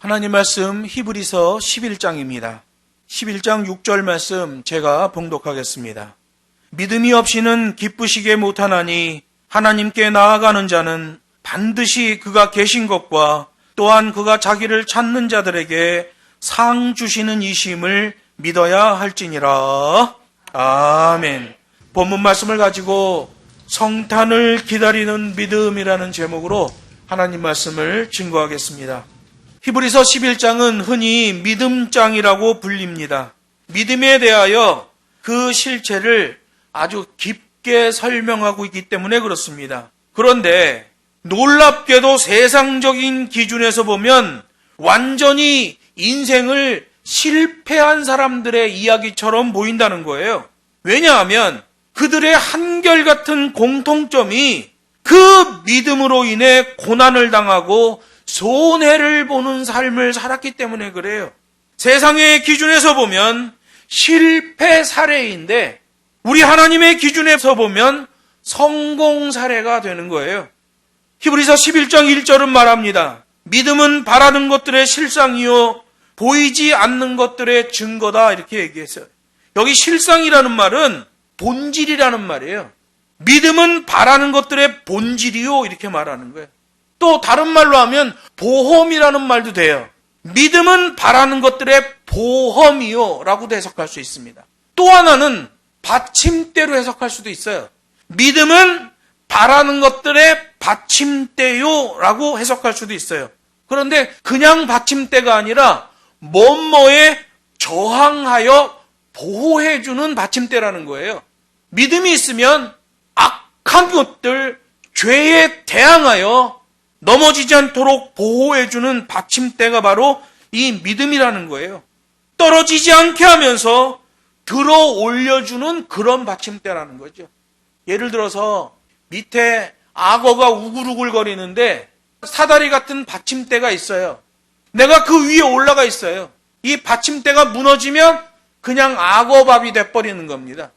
하나님 말씀 히브리서 11장입니다. 11장 6절 말씀 제가 봉독하겠습니다. 믿음이 없이는 기쁘시게 못하나니 하나님께 나아가는 자는 반드시 그가 계신 것과 또한 그가 자기를 찾는 자들에게 상 주시는 이심을 믿어야 할지니라. 아멘. 본문 말씀을 가지고 성탄을 기다리는 믿음이라는 제목으로 하나님 말씀을 증거하겠습니다. 히브리서 11장은 흔히 믿음장이라고 불립니다. 믿음에 대하여 그 실체를 아주 깊게 설명하고 있기 때문에 그렇습니다. 그런데 놀랍게도 세상적인 기준에서 보면 완전히 인생을 실패한 사람들의 이야기처럼 보인다는 거예요. 왜냐하면 그들의 한결같은 공통점이 그 믿음으로 인해 고난을 당하고 손해를 보는 삶을 살았기 때문에 그래요. 세상의 기준에서 보면 실패 사례인데 우리 하나님의 기준에서 보면 성공 사례가 되는 거예요. 히브리서 11장 1절은 말합니다. 믿음은 바라는 것들의 실상이요 보이지 않는 것들의 증거다, 이렇게 얘기했어요. 여기 실상이라는 말은 본질이라는 말이에요. 믿음은 바라는 것들의 본질이요, 이렇게 말하는 거예요. 또 다른 말로 하면 보험이라는 말도 돼요. 믿음은 바라는 것들의 보험이요 라고도 해석할 수 있습니다. 또 하나는 받침대로 해석할 수도 있어요. 믿음은 바라는 것들의 받침대요 라고 해석할 수도 있어요. 그런데 그냥 받침대가 아니라 뭐뭐에 저항하여 보호해주는 받침대라는 거예요. 믿음이 있으면 악한 것들, 죄에 대항하여 넘어지지 않도록 보호해주는 받침대가 바로 이 믿음이라는 거예요. 떨어지지 않게 하면서 들어 올려주는 그런 받침대라는 거죠. 예를 들어서 밑에 악어가 우글우글거리는데 사다리 같은 받침대가 있어요. 내가 그 위에 올라가 있어요. 이 받침대가 무너지면 그냥 악어밥이 돼버리는 겁니다.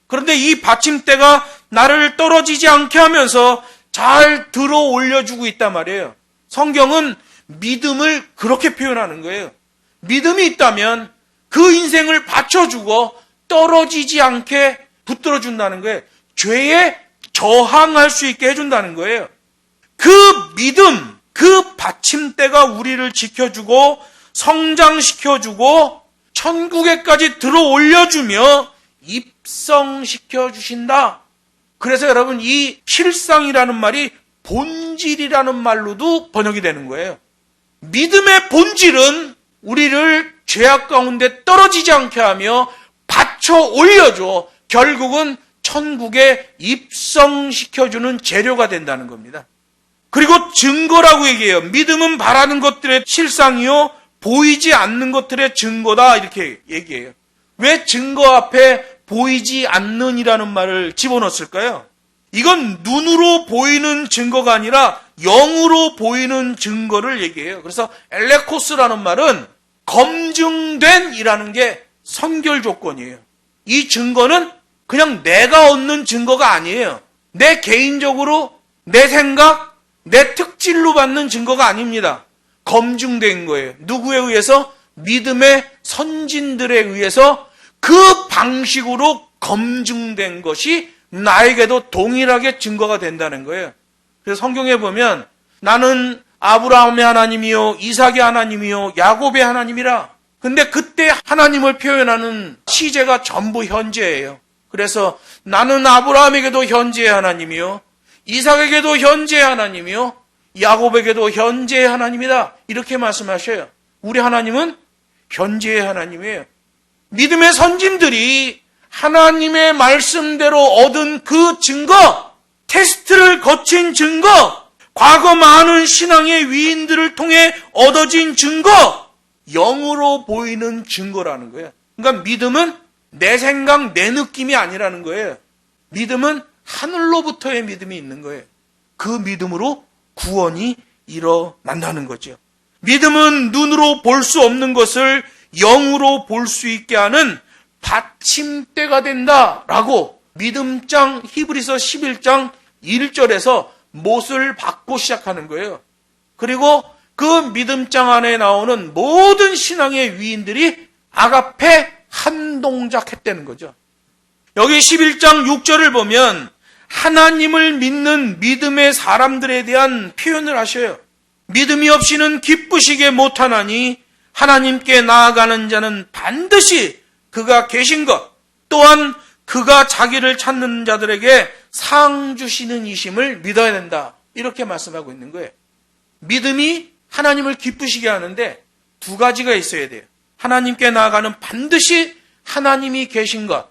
그런데 이 받침대가 나를 떨어지지 않게 하면서 잘 들어 올려주고 있단 말이에요. 성경은 믿음을 그렇게 표현하는 거예요. 믿음이 있다면 그 인생을 받쳐주고 떨어지지 않게 붙들어준다는 거예요. 죄에 저항할 수 있게 해준다는 거예요. 그 믿음, 그 받침대가 우리를 지켜주고 성장시켜주고 천국에까지 들어 올려주며 입성시켜 주신다. 그래서 여러분, 이 실상이라는 말이 본질이라는 말로도 번역이 되는 거예요. 믿음의 본질은 우리를 죄악 가운데 떨어지지 않게 하며 받쳐 올려줘 결국은 천국에 입성시켜주는 재료가 된다는 겁니다. 그리고 증거라고 얘기해요. 믿음은 바라는 것들의 실상이요 보이지 않는 것들의 증거다, 이렇게 얘기해요. 왜 증거 앞에 보이지 않는이라는 말을 집어넣었을까요? 이건 눈으로 보이는 증거가 아니라 영으로 보이는 증거를 얘기해요. 그래서 엘레코스라는 말은 검증된 이라는 게 선결 조건이에요. 이 증거는 그냥 내가 얻는 증거가 아니에요. 내 개인적으로 내 생각, 내 특질로 받는 증거가 아닙니다. 검증된 거예요. 누구에 의해서? 믿음의 선진들에 의해서 그 방식으로 검증된 것이 나에게도 동일하게 증거가 된다는 거예요. 그래서 성경에 보면 나는 아브라함의 하나님이요 이삭의 하나님이요 야곱의 하나님이라. 근데 그때 하나님을 표현하는 시제가 전부 현재예요. 그래서 나는 아브라함에게도 현재의 하나님이요 이삭에게도 현재의 하나님이요 야곱에게도 현재의 하나님이다, 이렇게 말씀하셔요. 우리 하나님은 현재의 하나님이에요. 믿음의 선진들이 하나님의 말씀대로 얻은 그 증거, 테스트를 거친 증거, 과거 많은 신앙의 위인들을 통해 얻어진 증거, 영으로 보이는 증거라는 거예요. 그러니까 믿음은 내 생각, 내 느낌이 아니라는 거예요. 믿음은 하늘로부터의 믿음이 있는 거예요. 그 믿음으로 구원이 일어난다는 거죠. 믿음은 눈으로 볼 수 없는 것을 영으로 볼 수 있게 하는 받침대가 된다라고 믿음장 히브리서 11장 1절에서 못을 받고 시작하는 거예요. 그리고 그 믿음장 안에 나오는 모든 신앙의 위인들이 아가페 한 동작 했다는 거죠. 여기 11장 6절을 보면 하나님을 믿는 믿음의 사람들에 대한 표현을 하셔요. 믿음이 없이는 기쁘시게 못하나니 하나님께 나아가는 자는 반드시 그가 계신 것, 또한 그가 자기를 찾는 자들에게 상 주시는 이심을 믿어야 된다. 이렇게 말씀하고 있는 거예요. 믿음이 하나님을 기쁘시게 하는데 두 가지가 있어야 돼요. 하나님께 나아가는 반드시 하나님이 계신 것,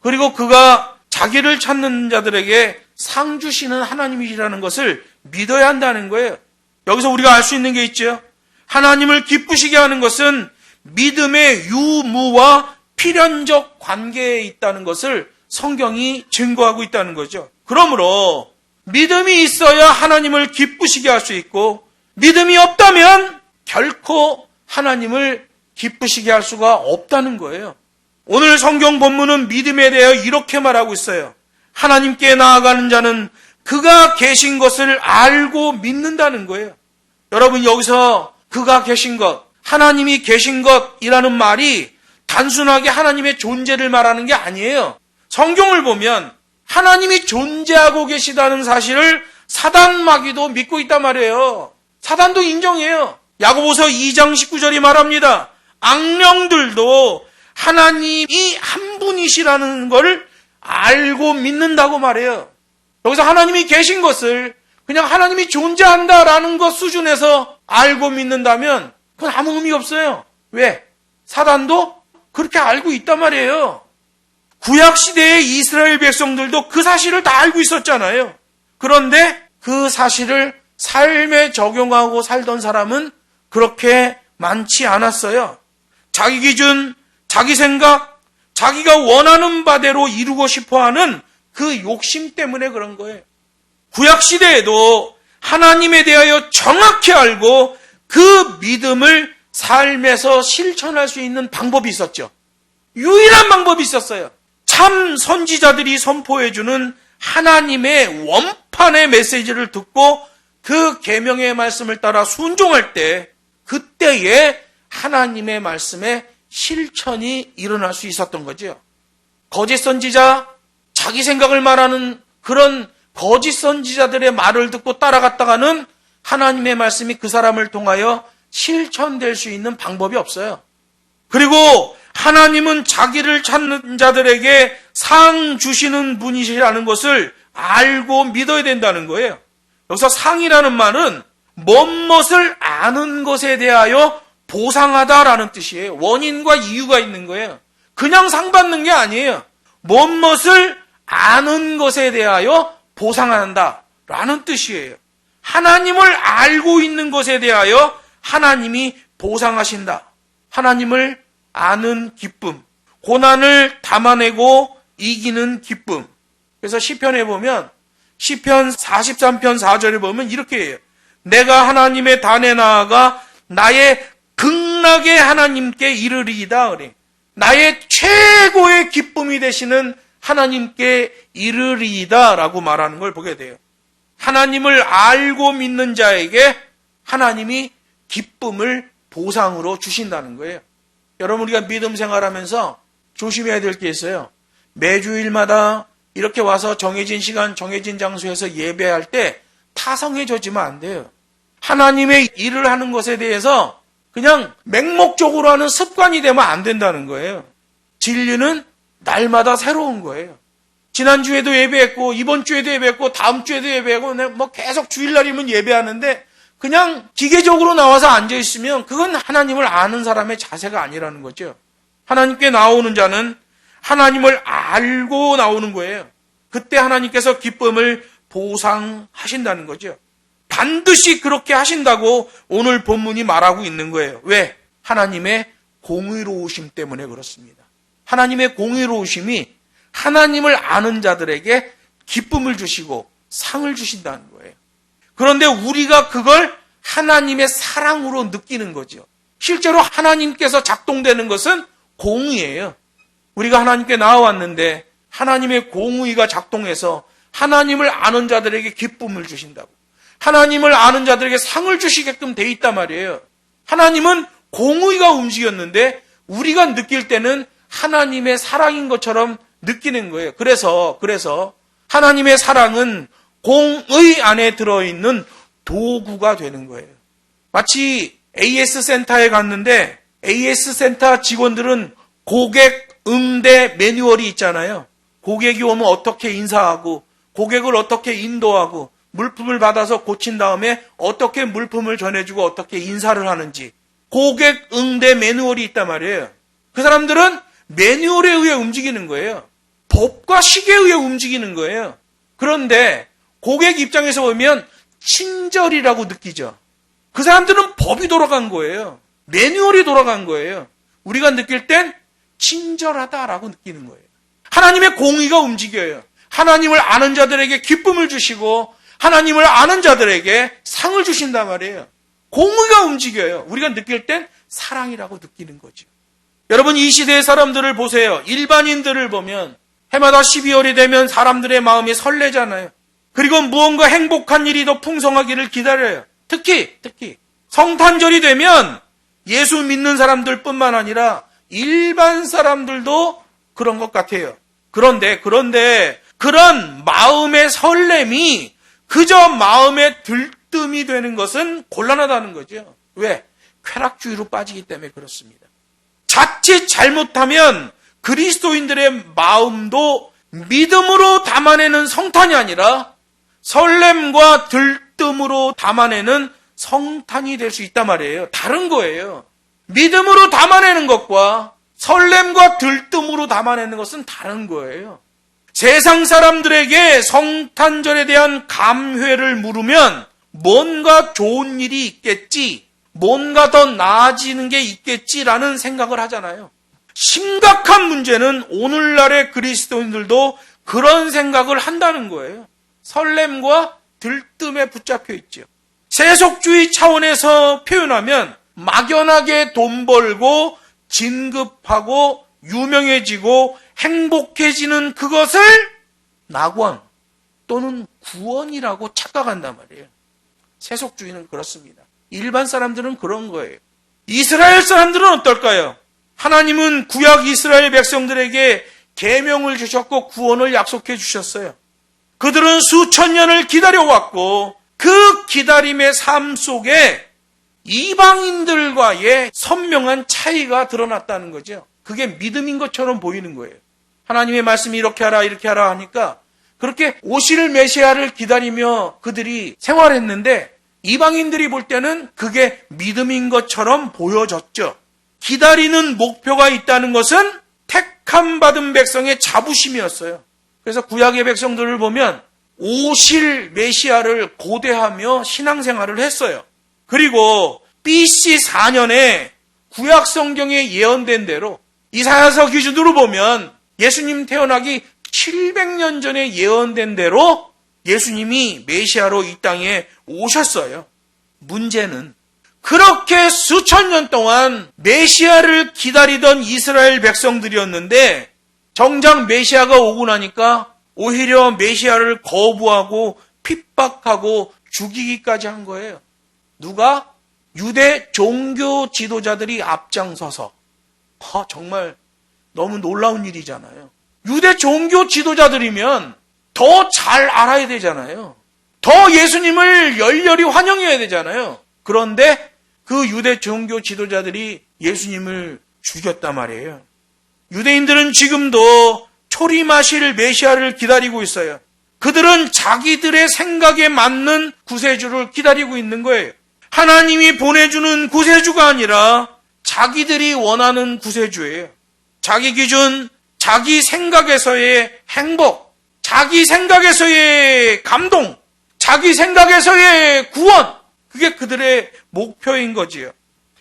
그리고 그가 자기를 찾는 자들에게 상 주시는 하나님이시라는 것을 믿어야 한다는 거예요. 여기서 우리가 알 수 있는 게 있죠. 하나님을 기쁘시게 하는 것은 믿음의 유무와 필연적 관계에 있다는 것을 성경이 증거하고 있다는 거죠. 그러므로 믿음이 있어야 하나님을 기쁘시게 할 수 있고, 믿음이 없다면 결코 하나님을 기쁘시게 할 수가 없다는 거예요. 오늘 성경 본문은 믿음에 대하여 이렇게 말하고 있어요. 하나님께 나아가는 자는 그가 계신 것을 알고 믿는다는 거예요. 여러분, 여기서 그가 계신 것, 하나님이 계신 것이라는 말이 단순하게 하나님의 존재를 말하는 게 아니에요. 성경을 보면 하나님이 존재하고 계시다는 사실을 사단 마귀도 믿고 있단 말이에요. 사단도 인정해요. 야고보서 2장 19절이 말합니다. 악령들도 하나님이 한 분이시라는 걸 알고 믿는다고 말해요. 여기서 하나님이 계신 것을 그냥 하나님이 존재한다라는 것 수준에서 알고 믿는다면 그건 아무 의미 없어요. 왜? 사단도 그렇게 알고 있단 말이에요. 구약시대의 이스라엘 백성들도 그 사실을 다 알고 있었잖아요. 그런데 그 사실을 삶에 적용하고 살던 사람은 그렇게 많지 않았어요. 자기 기준, 자기 생각, 자기가 원하는 바대로 이루고 싶어하는 그 욕심 때문에 그런 거예요. 구약시대에도 하나님에 대하여 정확히 알고 그 믿음을 삶에서 실천할 수 있는 방법이 있었죠. 유일한 방법이 있었어요. 참 선지자들이 선포해주는 하나님의 원판의 메시지를 듣고 그 계명의 말씀을 따라 순종할 때, 그때에 하나님의 말씀에 실천이 일어날 수 있었던 거죠. 거짓 선지자, 자기 생각을 말하는 그런 거짓 선지자들의 말을 듣고 따라갔다가는 하나님의 말씀이 그 사람을 통하여 실천될 수 있는 방법이 없어요. 그리고 하나님은 자기를 찾는 자들에게 상 주시는 분이시라는 것을 알고 믿어야 된다는 거예요. 여기서 상이라는 말은 뭔것을 아는 것에 대하여 보상하다라는 뜻이에요. 원인과 이유가 있는 거예요. 그냥 상 받는 게 아니에요. 뭔것을 아는 것에 대하여 보상한다라는 뜻이에요. 하나님을 알고 있는 것에 대하여 하나님이 보상하신다. 하나님을 아는 기쁨, 고난을 담아내고 이기는 기쁨. 그래서 시편에 보면, 시편 43편 4절에 보면 이렇게 해요. 내가 하나님의 단에 나아가 나의 극락의 하나님께 이르리이다. 그래. 나의 최고의 기쁨이 되시는 하나님께 이르리이다 라고 말하는 걸 보게 돼요. 하나님을 알고 믿는 자에게 하나님이 기쁨을 보상으로 주신다는 거예요. 여러분, 우리가 믿음 생활하면서 조심해야 될 게 있어요. 매주일마다 이렇게 와서 정해진 시간, 정해진 장소에서 예배할 때 타성해져지면 안 돼요. 하나님의 일을 하는 것에 대해서 그냥 맹목적으로 하는 습관이 되면 안 된다는 거예요. 진리는 날마다 새로운 거예요. 지난주에도 예배했고, 이번 주에도 예배했고, 다음 주에도 예배하고, 뭐 계속 주일날이면 예배하는데 그냥 기계적으로 나와서 앉아있으면 그건 하나님을 아는 사람의 자세가 아니라는 거죠. 하나님께 나오는 자는 하나님을 알고 나오는 거예요. 그때 하나님께서 기쁨을 보상하신다는 거죠. 반드시 그렇게 하신다고 오늘 본문이 말하고 있는 거예요. 왜? 하나님의 공의로우심 때문에 그렇습니다. 하나님의 공의로우심이 하나님을 아는 자들에게 기쁨을 주시고 상을 주신다는 거예요. 그런데 우리가 그걸 하나님의 사랑으로 느끼는 거죠. 실제로 하나님께서 작동되는 것은 공의예요. 우리가 하나님께 나와왔는데 하나님의 공의가 작동해서 하나님을 아는 자들에게 기쁨을 주신다고. 하나님을 아는 자들에게 상을 주시게끔 돼 있단 말이에요. 하나님은 공의가 움직였는데 우리가 느낄 때는 하나님의 사랑인 것처럼 느끼는 거예요. 그래서 하나님의 사랑은 공의 안에 들어있는 도구가 되는 거예요. 마치 AS 센터에 갔는데 AS 센터 직원들은 고객 응대 매뉴얼이 있잖아요. 고객이 오면 어떻게 인사하고 고객을 어떻게 인도하고 물품을 받아서 고친 다음에 어떻게 물품을 전해주고 어떻게 인사를 하는지 고객 응대 매뉴얼이 있단 말이에요. 그 사람들은 매뉴얼에 의해 움직이는 거예요. 법과 시계에 의해 움직이는 거예요. 그런데 고객 입장에서 보면 친절이라고 느끼죠. 그 사람들은 법이 돌아간 거예요. 매뉴얼이 돌아간 거예요. 우리가 느낄 땐 친절하다라고 느끼는 거예요. 하나님의 공의가 움직여요. 하나님을 아는 자들에게 기쁨을 주시고 하나님을 아는 자들에게 상을 주신단 말이에요. 공의가 움직여요. 우리가 느낄 땐 사랑이라고 느끼는 거죠. 여러분, 이 시대의 사람들을 보세요. 일반인들을 보면 해마다 12월이 되면 사람들의 마음이 설레잖아요. 그리고 무언가 행복한 일이 더 풍성하기를 기다려요. 특히 성탄절이 되면 예수 믿는 사람들뿐만 아니라 일반 사람들도 그런 것 같아요. 그런데 그런 마음의 설렘이 그저 마음의 들뜸이 되는 것은 곤란하다는 거죠. 왜? 쾌락주의로 빠지기 때문에 그렇습니다. 자칫 잘못하면 그리스도인들의 마음도 믿음으로 담아내는 성탄이 아니라 설렘과 들뜸으로 담아내는 성탄이 될 수 있단 말이에요. 다른 거예요. 믿음으로 담아내는 것과 설렘과 들뜸으로 담아내는 것은 다른 거예요. 세상 사람들에게 성탄절에 대한 감회를 물으면 뭔가 좋은 일이 있겠지, 뭔가 더 나아지는 게 있겠지라는 생각을 하잖아요. 심각한 문제는 오늘날의 그리스도인들도 그런 생각을 한다는 거예요. 설렘과 들뜸에 붙잡혀 있죠. 세속주의 차원에서 표현하면 막연하게 돈 벌고 진급하고 유명해지고 행복해지는 그것을 낙원 또는 구원이라고 착각한단 말이에요. 세속주의는 그렇습니다. 일반 사람들은 그런 거예요. 이스라엘 사람들은 어떨까요? 하나님은 구약 이스라엘 백성들에게 계명을 주셨고 구원을 약속해 주셨어요. 그들은 수천 년을 기다려왔고 그 기다림의 삶 속에 이방인들과의 선명한 차이가 드러났다는 거죠. 그게 믿음인 것처럼 보이는 거예요. 하나님의 말씀이 이렇게 하라 하니까 그렇게 오실 메시아를 기다리며 그들이 생활했는데 이방인들이 볼 때는 그게 믿음인 것처럼 보여졌죠. 기다리는 목표가 있다는 것은 택함 받은 백성의 자부심이었어요. 그래서 구약의 백성들을 보면 오실 메시아를 고대하며 신앙생활을 했어요. 그리고 BC 4년에 구약 성경에 예언된 대로 이사야서 기준으로 보면 예수님 태어나기 700년 전에 예언된 대로 예수님이 메시아로 이 땅에 오셨어요. 문제는 그렇게 수천 년 동안 메시아를 기다리던 이스라엘 백성들이었는데 정작 메시아가 오고 나니까 오히려 메시아를 거부하고 핍박하고 죽이기까지 한 거예요. 누가? 유대 종교 지도자들이 앞장서서. 정말 너무 놀라운 일이잖아요. 유대 종교 지도자들이면 더 잘 알아야 되잖아요. 더 예수님을 열렬히 환영해야 되잖아요. 그런데 그 유대 종교 지도자들이 예수님을 죽였단 말이에요. 유대인들은 지금도 초림하실 메시아를 기다리고 있어요. 그들은 자기들의 생각에 맞는 구세주를 기다리고 있는 거예요. 하나님이 보내주는 구세주가 아니라 자기들이 원하는 구세주예요. 자기 기준, 자기 생각에서의 행복, 자기 생각에서의 감동, 자기 생각에서의 구원, 그게 그들의 목표인 거지요.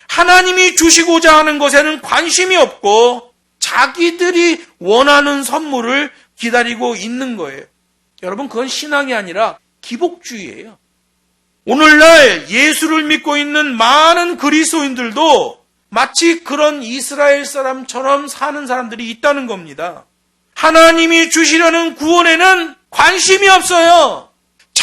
하나님이 주시고자 하는 것에는 관심이 없고 자기들이 원하는 선물을 기다리고 있는 거예요. 여러분, 그건 신앙이 아니라 기복주의예요. 오늘날 예수를 믿고 있는 많은 그리스도인들도 마치 그런 이스라엘 사람처럼 사는 사람들이 있다는 겁니다. 하나님이 주시려는 구원에는 관심이 없어요.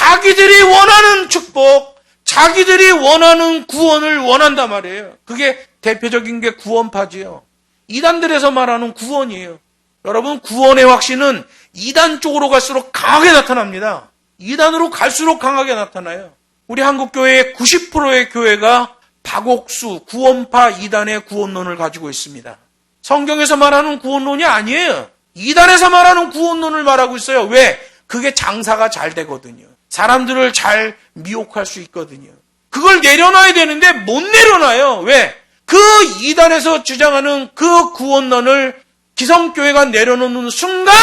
자기들이 원하는 축복, 자기들이 원하는 구원을 원한단 말이에요. 그게 대표적인 게 구원파지요. 이단들에서 말하는 구원이에요. 여러분, 구원의 확신은 이단 쪽으로 갈수록 강하게 나타납니다. 이단으로 갈수록 강하게 나타나요. 우리 한국교회의 90%의 교회가 박옥수, 구원파 이단의 구원론을 가지고 있습니다. 성경에서 말하는 구원론이 아니에요. 이단에서 말하는 구원론을 말하고 있어요. 왜? 그게 장사가 잘 되거든요. 사람들을 잘 미혹할 수 있거든요. 그걸 내려놔야 되는데 못 내려놔요. 왜? 그 이단에서 주장하는 그 구원론을 기성교회가 내려놓는 순간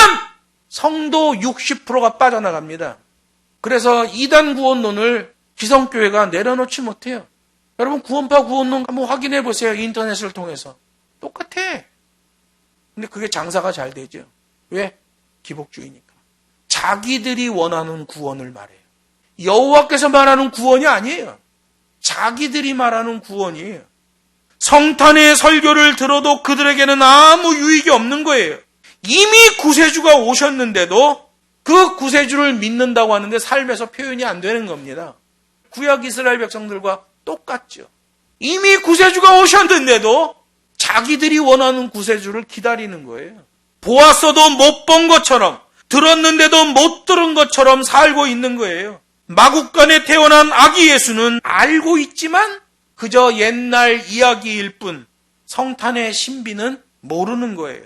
성도 60%가 빠져나갑니다. 그래서 이단 구원론을 기성교회가 내려놓지 못해요. 여러분, 구원파 구원론 한번 확인해 보세요. 인터넷을 통해서. 똑같아. 근데 그게 장사가 잘 되죠. 왜? 기복주의니까. 자기들이 원하는 구원을 말해요. 여호와께서 말하는 구원이 아니에요. 자기들이 말하는 구원이에요. 성탄의 설교를 들어도 그들에게는 아무 유익이 없는 거예요. 이미 구세주가 오셨는데도 그 구세주를 믿는다고 하는데 삶에서 표현이 안 되는 겁니다. 구약 이스라엘 백성들과 똑같죠. 이미 구세주가 오셨는데도 자기들이 원하는 구세주를 기다리는 거예요. 보았어도 못 본 것처럼, 들었는데도 못 들은 것처럼 살고 있는 거예요. 마국간에 태어난 아기 예수는 알고 있지만 그저 옛날 이야기일 뿐 성탄의 신비는 모르는 거예요.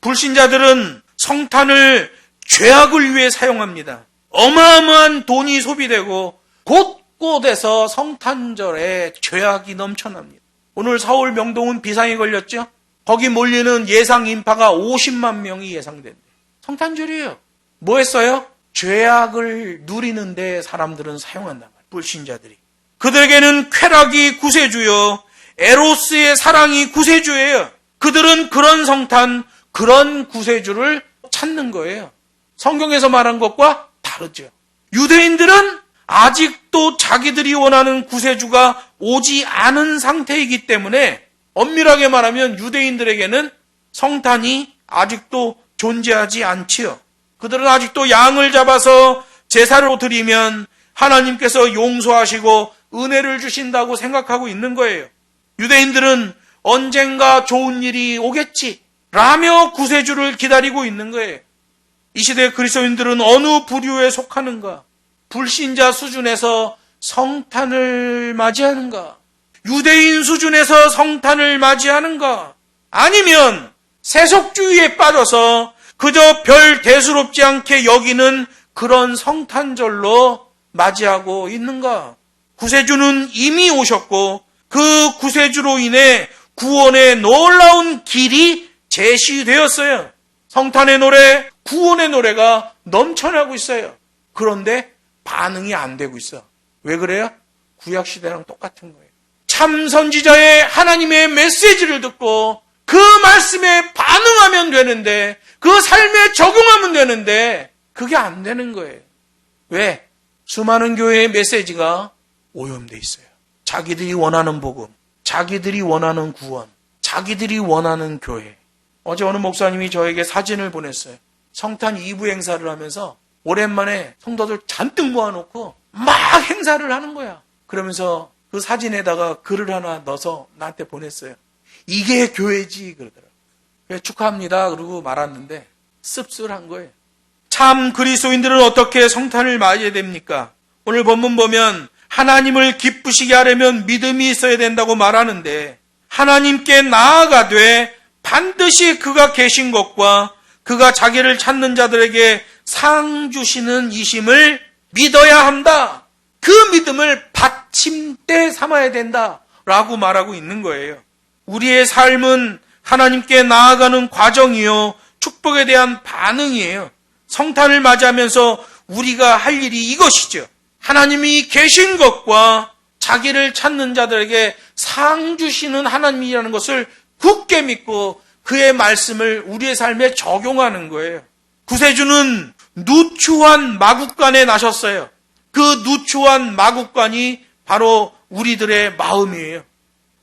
불신자들은 성탄을 죄악을 위해 사용합니다. 어마어마한 돈이 소비되고 곳곳에서 성탄절에 죄악이 넘쳐납니다. 오늘 서울 명동은 비상이 걸렸죠? 거기 몰리는 예상 인파가 50만 명이 예상된대요. 성탄절이에요. 뭐 했어요? 죄악을 누리는데 사람들은 사용한단 말이에요. 불신자들이. 그들에게는 쾌락이 구세주요, 에로스의 사랑이 구세주예요. 그들은 그런 성탄, 그런 구세주를 찾는 거예요. 성경에서 말한 것과 다르죠. 유대인들은 아직도 자기들이 원하는 구세주가 오지 않은 상태이기 때문에 엄밀하게 말하면 유대인들에게는 성탄이 아직도 존재하지 않지요. 그들은 아직도 양을 잡아서 제사로 드리면 하나님께서 용서하시고 은혜를 주신다고 생각하고 있는 거예요. 유대인들은 언젠가 좋은 일이 오겠지 라며 구세주를 기다리고 있는 거예요. 이 시대 그리스도인들은 어느 부류에 속하는가? 불신자 수준에서 성탄을 맞이하는가? 유대인 수준에서 성탄을 맞이하는가? 아니면 세속주의에 빠져서 그저 별 대수롭지 않게 여기는 그런 성탄절로 맞이하고 있는가? 구세주는 이미 오셨고 그 구세주로 인해 구원의 놀라운 길이 제시되었어요. 성탄의 노래, 구원의 노래가 넘쳐나고 있어요. 그런데 반응이 안 되고 있어. 왜 그래요? 구약시대랑 똑같은 거예요. 참 선지자의 하나님의 메시지를 듣고 그 말씀에 반응하면 되는데, 그 삶에 적용하면 되는데 그게 안 되는 거예요. 왜? 수많은 교회의 메시지가 오염돼 있어요. 자기들이 원하는 복음, 자기들이 원하는 구원, 자기들이 원하는 교회. 어제 어느 목사님이 저에게 사진을 보냈어요. 성탄 2부 행사를 하면서 오랜만에 성도들 잔뜩 모아놓고 막 행사를 하는 거야. 그러면서 그 사진에다가 글을 하나 넣어서 나한테 보냈어요. 이게 교회지 그러더라고요. 그래서 축하합니다 그러고 말았는데 씁쓸한 거예요. 참 그리스도인들은 어떻게 성탄을 맞이해야 됩니까? 오늘 본문 보면 하나님을 기쁘시게 하려면 믿음이 있어야 된다고 말하는데, 하나님께 나아가되 반드시 그가 계신 것과 그가 자기를 찾는 자들에게 상 주시는 이심을 믿어야 한다. 그 믿음을 받침대 삼아야 된다라고 말하고 있는 거예요. 우리의 삶은 하나님께 나아가는 과정이요, 축복에 대한 반응이에요. 성탄을 맞이하면서 우리가 할 일이 이것이죠. 하나님이 계신 것과 자기를 찾는 자들에게 상 주시는 하나님이라는 것을 굳게 믿고 그의 말씀을 우리의 삶에 적용하는 거예요. 구세주는 누추한 마국간에 나셨어요. 그 누추한 마국간이 바로 우리들의 마음이에요.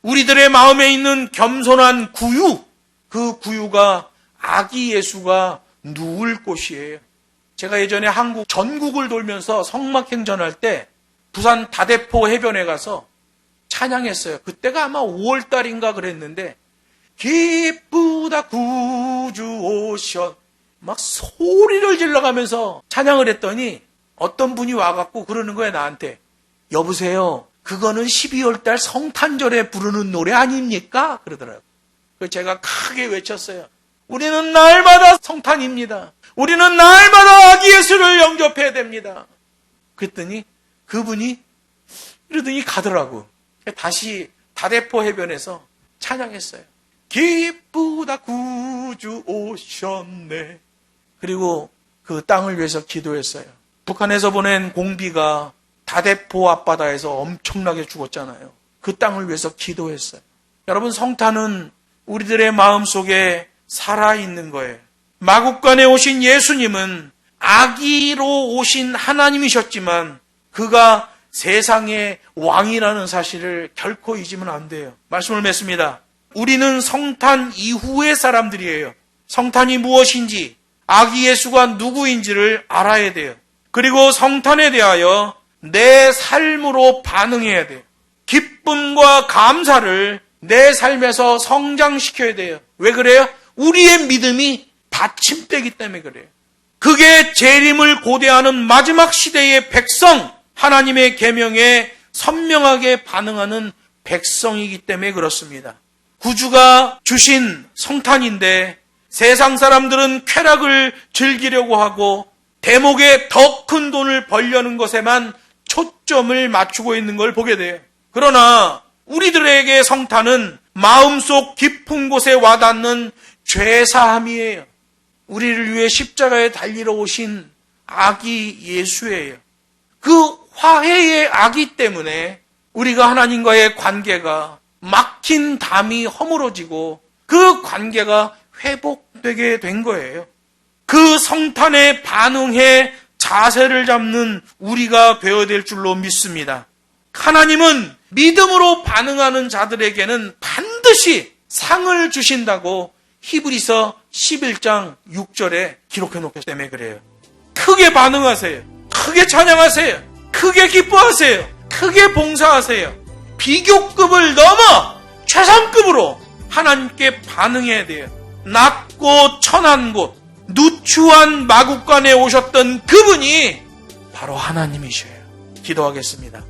우리들의 마음에 있는 겸손한 구유, 그 구유가 아기 예수가 누울 곳이에요. 제가 예전에 한국 전국을 돌면서 성막행전할 때 부산 다대포 해변에 가서 찬양했어요. 그때가 아마 5월 달인가 그랬는데 기쁘다 구주 오셔 막 소리를 질러가면서 찬양을 했더니 어떤 분이 와갖고 그러는 거예요, 나한테. 여보세요, 그거는 12월 달 성탄절에 부르는 노래 아닙니까? 그러더라고요. 그래서 제가 크게 외쳤어요. 우리는 날마다 성탄입니다. 우리는 날마다 아기 예수를 영접해야 됩니다. 그랬더니 그분이 이러더니 가더라고. 다시 다대포 해변에서 찬양했어요. 기쁘다 구주 오셨네. 그리고 그 땅을 위해서 기도했어요. 북한에서 보낸 공비가 다대포 앞바다에서 엄청나게 죽었잖아요. 그 땅을 위해서 기도했어요. 여러분, 성탄은 우리들의 마음속에 살아있는 거예요. 마국간에 오신 예수님은 아기로 오신 하나님이셨지만 그가 세상의 왕이라는 사실을 결코 잊으면 안 돼요. 말씀을 맺습니다. 우리는 성탄 이후의 사람들이에요. 성탄이 무엇인지, 아기 예수가 누구인지를 알아야 돼요. 그리고 성탄에 대하여 내 삶으로 반응해야 돼요. 기쁨과 감사를 내 삶에서 성장시켜야 돼요. 왜 그래요? 우리의 믿음이 받침대이기 때문에 그래요. 그게 재림을 고대하는 마지막 시대의 백성, 하나님의 계명에 선명하게 반응하는 백성이기 때문에 그렇습니다. 구주가 주신 성탄인데 세상 사람들은 쾌락을 즐기려고 하고 대목에 더 큰 돈을 벌려는 것에만 초점을 맞추고 있는 걸 보게 돼요. 그러나 우리들에게 성탄은 마음속 깊은 곳에 와닿는 죄사함이에요. 우리를 위해 십자가에 달리러 오신 아기 예수예요. 그 화해의 아기 때문에 우리가 하나님과의 관계가 막힌 담이 허물어지고 그 관계가 회복되게 된 거예요. 그 성탄에 반응해 자세를 잡는 우리가 되어야 될 줄로 믿습니다. 하나님은 믿음으로 반응하는 자들에게는 반드시 상을 주신다고 히브리서 11장 6절에 기록해 놓기 때문에 그래요. 크게 반응하세요. 크게 찬양하세요. 크게 기뻐하세요. 크게 봉사하세요. 비교급을 넘어 최상급으로 하나님께 반응해야 돼요. 낮고 천한 곳, 누추한 마국간에 오셨던 그분이 바로 하나님이셔요. 기도하겠습니다.